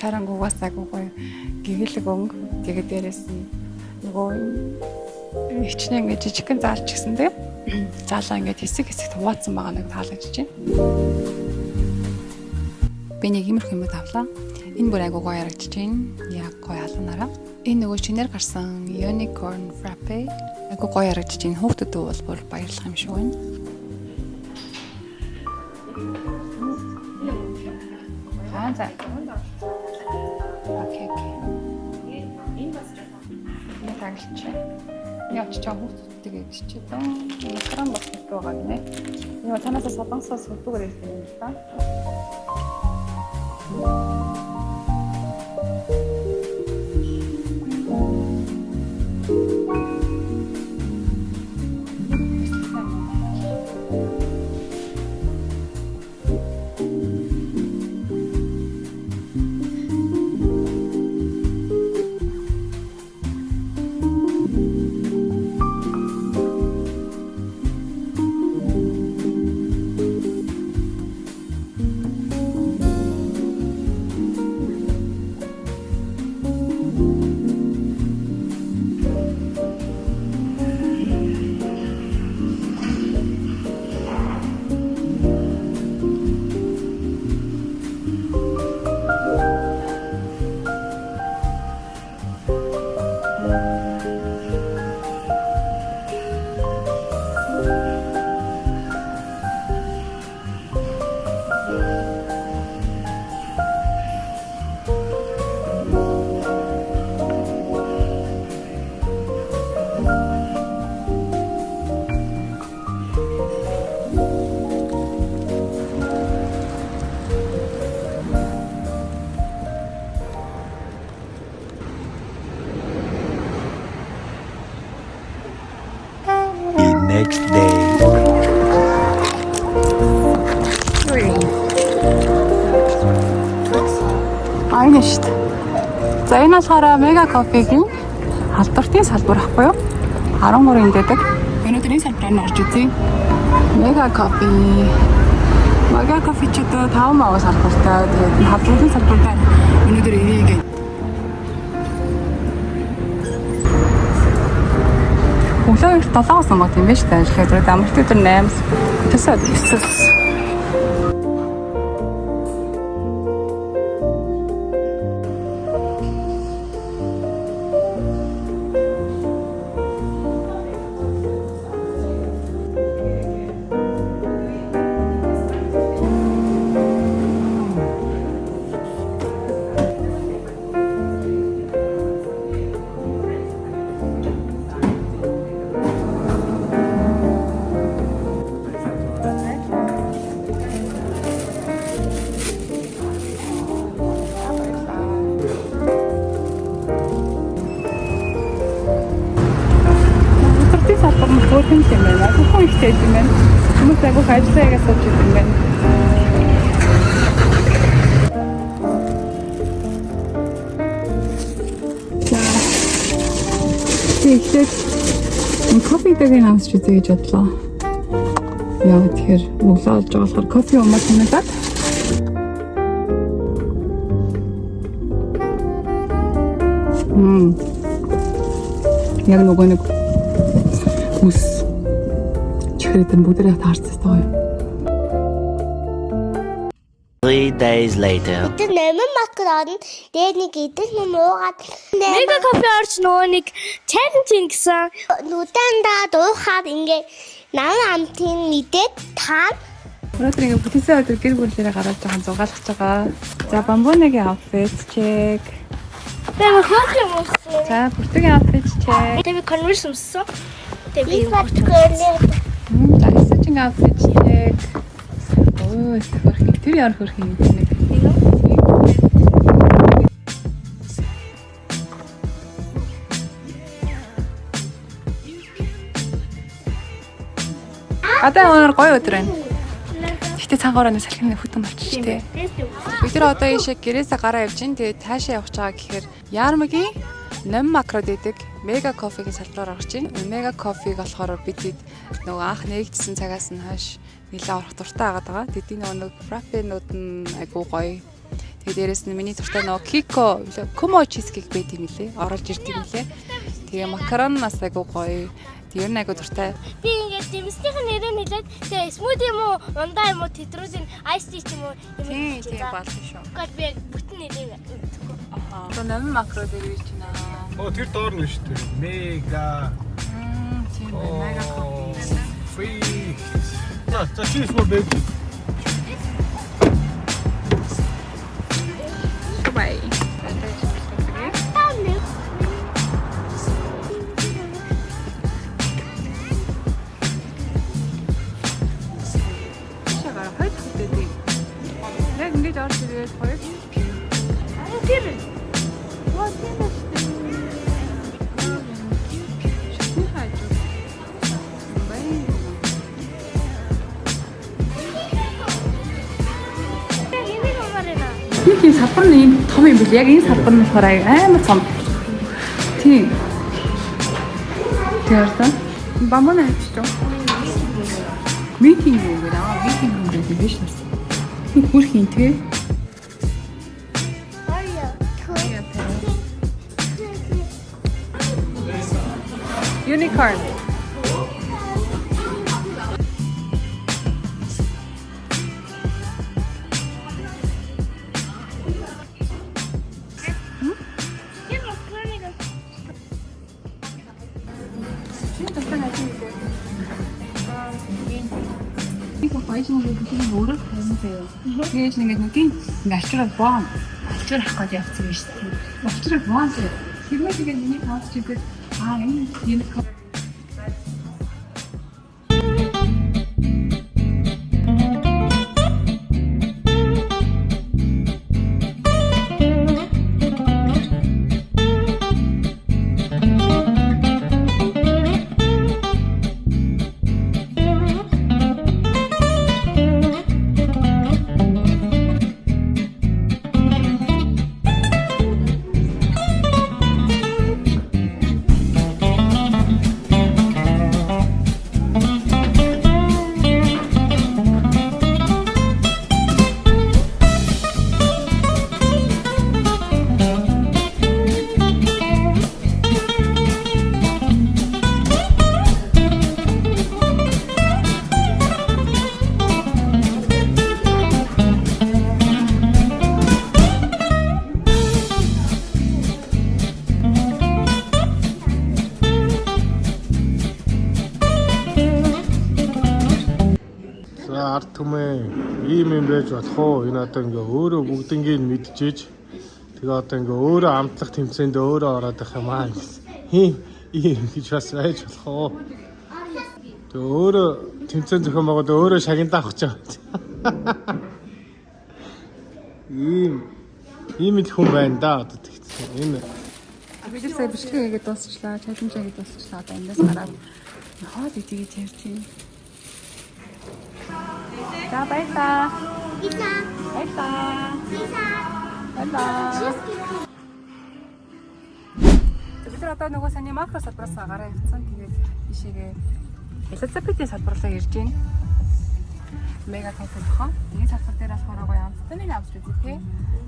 Шарангуугаас агуугүй гэгээлэг өнгө тэгээд дээрээс нь нөгөө хичнээн гэж жижигхэн заалч гисэн тийм заалаа ингээд хэсэг хэсэгт хуваацсан байгаа нэг таалагдж байна. Би нэг иймэрхүү юм авлаа. Энэ бүр агуу гоё харагдаж байна. Яг гоё алуунаараа. Энэ нөгөө шинээр гарсан Unicorn Frappe агуу гоё харагдаж байна. Хүүхдүүд бол бүр баярлах юм шиг байна. За. Окей. Энэ бас яг таглаж байна. Яач чам хүүхдүүдтэйгээ бичиж байна. Экран бас байгаа гинэ. Яа танаас солонгосоос хөлбөөр ирсэн юм л да. Next day. Айна шүү дээ. За энэ болохоор Mega Coffee-гийн халдвартын салбар ахгүй юу? 13-нд дэдэг. Өнөөдөр энэ салбараар нь орж үзье. Mega Coffee. Mega Coffee ч одоо 5 маа салбартай. Тэгээд халдвартын салбараар өнөөдөр ирээ. Өглөө 7-аас мод юм байна шүү дээ. Тэгэхээр амралт өдөр 8-аас төсөө 9-ээс. Хөөрхөн юм байна. Хүн ихтэй юм байна. Хүмүүс агуу ажиллаагаа сууж юм байна. Тэгээд кофетэйг намсч үзье гэж бодлоо. Яа тэгэхээр өглөө олж байгаа болохоор кофе умаад хэмээн. Яг нөгөө нэг ус чихрээд бүгдээ таарцсан тоо юм. 3 days later. Тэр нэмэн макрон дээр нэг идэх юм уугаад мега кофе орч нөгөө нэг чаленж гэсэн нүдэндээ дуухаар ингээ нам амтын мэдээд таа. Өнөөдөр ингээ бүтээсэн өдөр гэр бүлээрээ гараад жоохон зугаалгаж байгаа. За бамбоныгийн outfit check. Тэр хөөс юм уу? За бүртгийн outfit check. Тэр converse юмсан. Тэр би бүртгөө. За эсэжин outfit check. Өө хөрхи тэр яар хөрхи юм бэ? Одоо өнөр гоё өдөр байна. Гэтэ цангаар нэг салхины хөтөн болчих тээ. Бид нар одоо ийшээ гэрээсээ гараа явж гин. Тэгээд таашаа явах чагаа гэхээр Ярмагийн Ном макрод идэг мега кофегийн салбараар орж байна. Мега кофег болохоор бид нөгөө анх нэгдсэн цагаас нь хойш нэлээд орох дуртай байгаа. Тэдний нөгөө фраппенууд нь айгуу гоё. Тэгээд дээрэс нь миний дуртай нөгөө Комо чизкейк байт юм лээ. Оруулж ирдэг юм лээ. Тэгээ макарон нас айгуу гоё. Тэр нь айгуу дуртай. Би ингээд дэмсдийн нэрээр хэлээд тэгээ смуди юм уу, ундаа юм уу, тетрүүлэн айс ти юм уу Тийм болно шүү. Гэхдээ би бүтэн нэрээр өгдөг. Одоо Ном макрод ирж байна. Тэр доор нь шүү дээ. Мега. Тийм байна. Мега кофе. Free. За чиз мөр бэй. Бай. Ингээд орж ирээд хоёр. Тэр. Шатны хайж. Бай. Тийм салбар нь ийм том юм бил. Яг энэ салбар нь болохоор амар том. Тийм. Тэрсэн. Бамбона хийчихв. Митинг юм байна. Митинг юм байна биш үү? Хөрхийн тий. Unicorn. Өөрөө хэмжээ. Тэгэж ингээд нүдийн ачраа бом. Ачраа авах гэж явцсан юм шүү дээ. Ачраа бом. Тэрнээ тэгээд миний таач чигээр энэ unicorn. Ард түмэн ийм юм байж болох уу? Энэ одоо ингээ өөрөө бүгднийг мэдчихэж тэгээ одоо ингээ өөрөө амтлах тэмцээнд өөрөө ороод байх юм аа гэсэн. Ийм гэж бас байж болох уу? Тэгээ өөрөө тэмцээн зохион байгуулаад өөрөө шагнад авах гэж байгаа. Ийм их хүн байна да одоо тэгсэн. Энэ бид нар сая бичлэг хийгээд дуусчлаа, чаленж хийгээд дуусчлаа. Одоо эндээс гараад хоод идэгийж ярьж байна. За баярлаа. Баярлаа. Баярлаа. Бид нар одоо нөгөө саний макро салбараас гараа явцсан. Тэгээд ишээгээ Элизабетийн салбар руу ирж байна. Мега кофе баха. Энэ салбар дээр болохоор гоё амттай нэг авч үзье тий.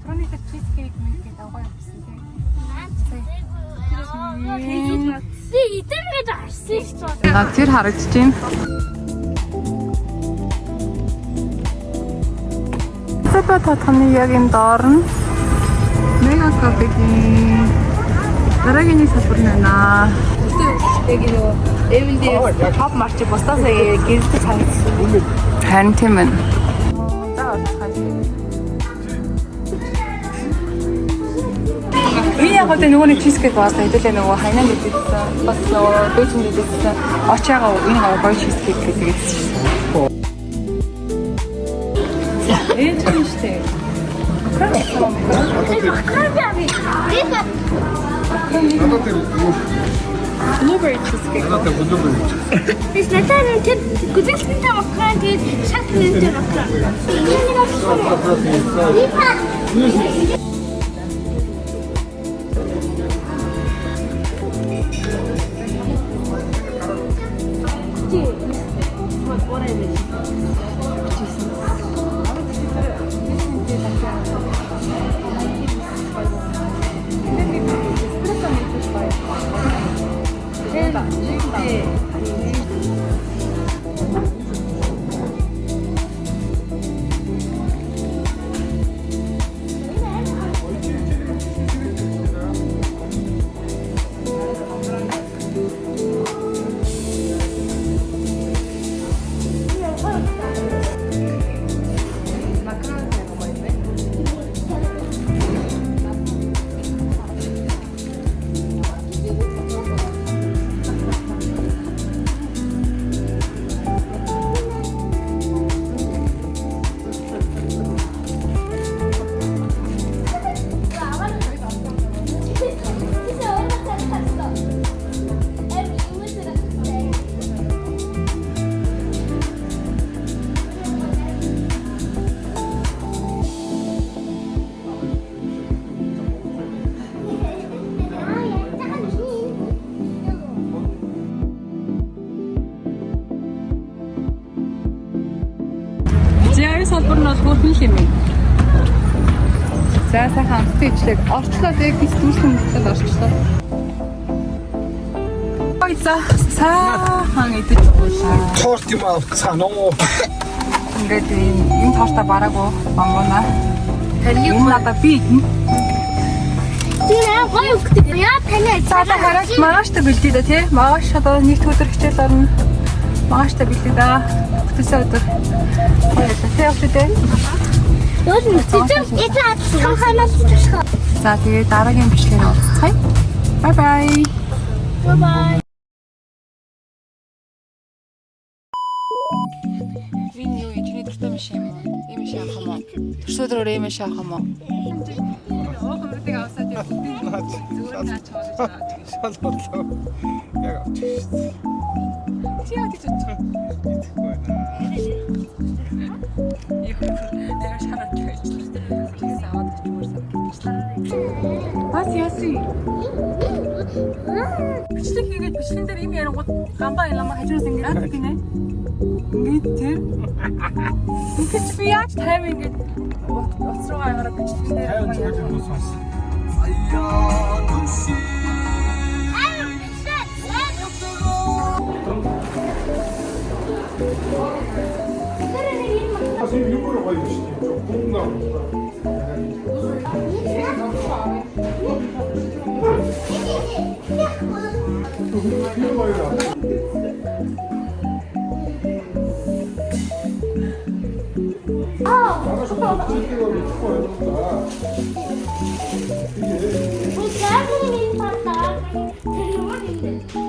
Түрүүний тэр чизкейк мэгтэй гоё явсан тий. Тэр харагдаж байна. Элизабет хотхны яг энэ доор нь Mega Coffee-гийн дараагийн нэг салбар байна. Яг нөгөө Эвэлдээ топ марч бусдаасаа гэрэлтэй санагдсан. Харин тийм байна. Би яг одоо нөгөө нэг чизкейк баасаа хэдүүлээ нөгөө хайнаа мэдээдсэн. Бас нөгөө дөөжин мэдээдсэн. Очаага энэ гоё чизкейк гэдэг хэлсэн. Энд ч юм штэ. Blueberry cheesecake. Biz neden güzellikle bakar değil, şarkıyla bakar. Зяа салбар нь бол хөрхөн юм. За сайхан амттай ичлэг орчлоо яг бис дүүсэн мэтэл орчлоо. Ой за сайхан идэж байгаа. Торт юм авцсан уу? Ингээд энэ тортаа бараагүй бангуна. Энэ надад би Дина гоё өгдөг. Яа таны цаадаа хараад мааштай бэлдээ да тий. Мааш одоо нэг өдөр хичээл орно. Мааштай бэлдээ да. Бүтээсээ өдөр. Тий өчтдээ. Ёс мэдчихэж эцэг хамханаас тусах. За тэгээ дараагийн бичлэгээр уулзцгаая. Бай бай. Бай. Вин юу чиний дуртай биш юм уу? Ийм биш авах юм уу? Төрсөдрөөр ийм биш авах юм уу? Оо хөрөдгийг авсаад юу? Зүгээр наач хоолой. Яг авчих. Чи яа гэж бодчих вэ? Яг шараад байж. Чигээс аваад чимээр санагдчихлаа. Бас яси. Бичлэг хийгээд бичлэн дээр юм ярангууд гамбаа ялама хажуураас ингэж гинэ. Ингээд тэр. Ингээд би яаж тайм ингээд уц руугаа хараад бичлэг дээр Sen yukarı koymuştun. Çok bundan. Bu geldi benim patlar. Telefon indi.